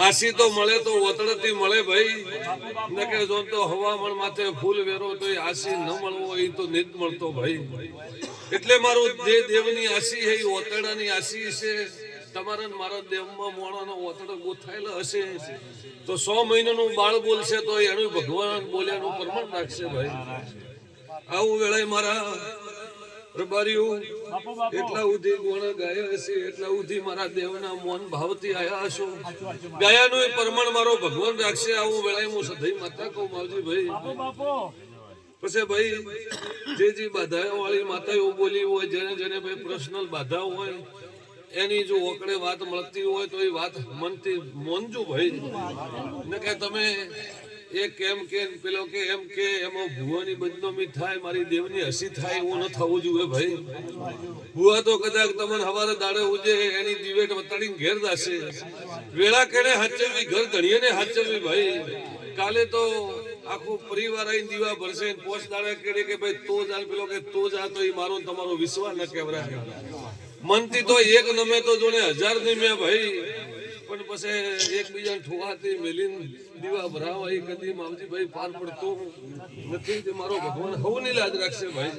આસી તો મળે તો ઓતળતી મળે ભાઈ, નકે જો તો હવામાન માથે ફૂલ વેરો તો એ આસી ન મળવો એ તો નિત મળતો ભાઈ. એટલે મારું જે દેવની આસી છે એ ઓતડાની આસી છે. તમારા મારા દેવમાં મોણાનો ઓતડો ગોથાયેલો હશે તો 100 મહિનાનું બાળ બોલશે તો એનું ભગવાન બોલ્યાનું પ્રમાણ રાખશે ભાઈ. આવું વેળાએ મારા પ્રભારીઓ એટલા ઉધી ગુણ ગાયા હશે, એટલા ઉધી મારા દેવના મોન ભાવથી આયા હશો. ગાયાનું એ પ્રમાણ મારો ભગવાન રાખશે. આવું વેળાએ હું સદાઈ માતા કહું માવજી ભાઈ. પછી ભાઈ જે બાધા વાળી માતા એવું બોલી હોય, જેને જેને ભાઈ પર્સનલ બાધા હોય એની જો ઓકડે વાત મળતી હોય તો એ વાત મનથી મોનજો ભાઈ. ને કે તમે એ કેમ કે પેલો કે એમ કે એમાં ભુવાની બદનામી થાય, મારી દેવની હસી થાય, એવું ન થવું જોઈએ ભાઈ. ભુવા તો કદાચ તમને હવારે દાડે ઉજે એની દિવેટ વતાડીને ઘેર દાશે. વેળા કેને હાચવી, ઘર ધણીએ ને હાચવી ભાઈ. કાલે તો આખો પરિવાર આવીને દીવા ભરશે, પોચ દાડા કેડે કે ભાઈ તો જા, પેલો કે તો જા, તો એ મારો તમારો વિશ્વાસ ન કેવરાય. મનથી તો એક નમે તો જોને 1000 નમે ભાઈ. પણ પછી એકબીજાને ઠોવાથી મેલીને દીવા ભરાવા એ કદી માવજી ભાઈ પાર પડતો નથી. મારો ભગવાન હવની લાજ રાખશે ભાઈ.